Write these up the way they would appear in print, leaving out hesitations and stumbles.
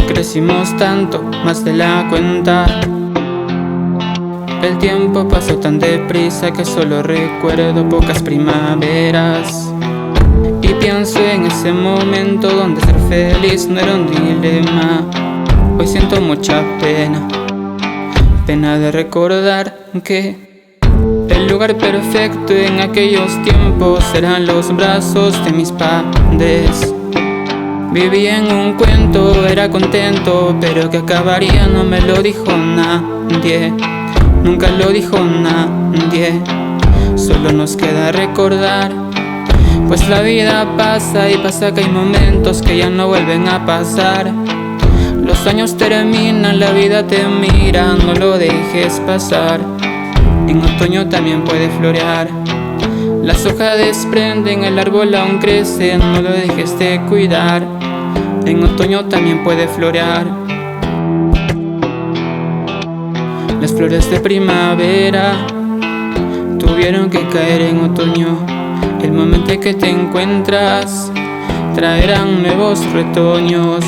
Crecimos tanto, más de la cuenta. El tiempo pasó tan deprisa que solo recuerdo pocas primaveras. Y pienso en ese momento donde ser feliz no era un dilema. Hoy siento mucha pena, pena de recordar que el lugar perfecto en aquellos tiempos eran los brazos de mis padres. Vivía en un cuento, era contento, pero que acabaría no me lo dijo nadie. Nunca lo dijo nadie. Solo nos queda recordar, pues la vida pasa y pasa que hay momentos que ya no vuelven a pasar. Los años terminan, la vida te mira, no lo dejes pasar. En otoño también puede florear, las hojas desprenden, el árbol aún crece, no lo dejes de cuidar. En otoño también puede florear. Las flores de primavera tuvieron que caer en otoño. El momento en que te encuentras traerán nuevos retoños.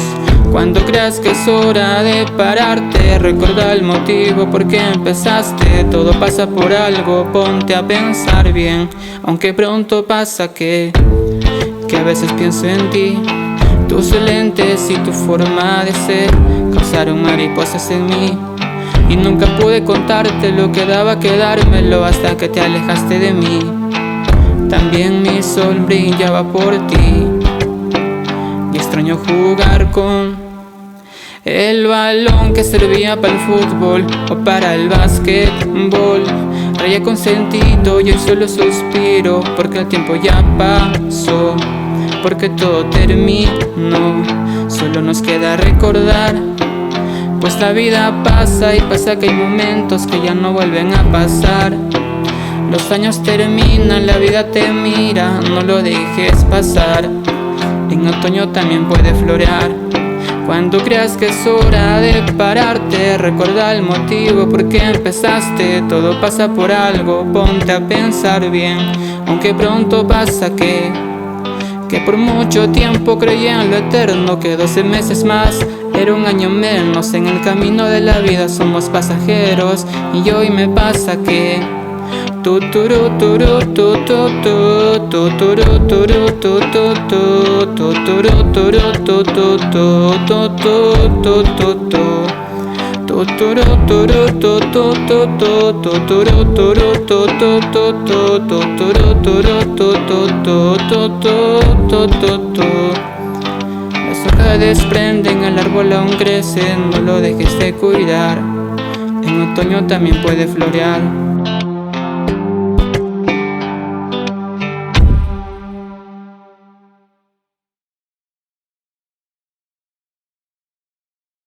Cuando creas que es hora de pararte, recuerda el motivo por qué empezaste. Todo pasa por algo, ponte a pensar bien. Aunque pronto pasa que a veces pienso en ti. Tus lentes y tu forma de ser causaron mariposas en mí. Y nunca pude contarte lo que daba quedármelo hasta que te alejaste de mí. También mi sol brillaba por ti. Y extraño jugar con el balón que servía para el fútbol o para el básquetbol. Rayé con sentido y hoy solo suspiro, porque el tiempo ya pasó, porque todo terminó. Solo nos queda recordar, pues la vida pasa y pasa que hay momentos que ya no vuelven a pasar. Los años terminan, la vida te mira, no lo dejes pasar. En otoño también puede florear. Cuando creas que es hora de pararte, recuerda el motivo por qué empezaste. Todo pasa por algo, ponte a pensar bien. Aunque pronto pasa que por mucho tiempo creí en lo eterno, que 12 meses más era un año menos. En el camino de la vida somos pasajeros y hoy me pasa que las hojas desprenden, el árbol aún crece, no lo dejes de cuidar. En otoño también puede florear.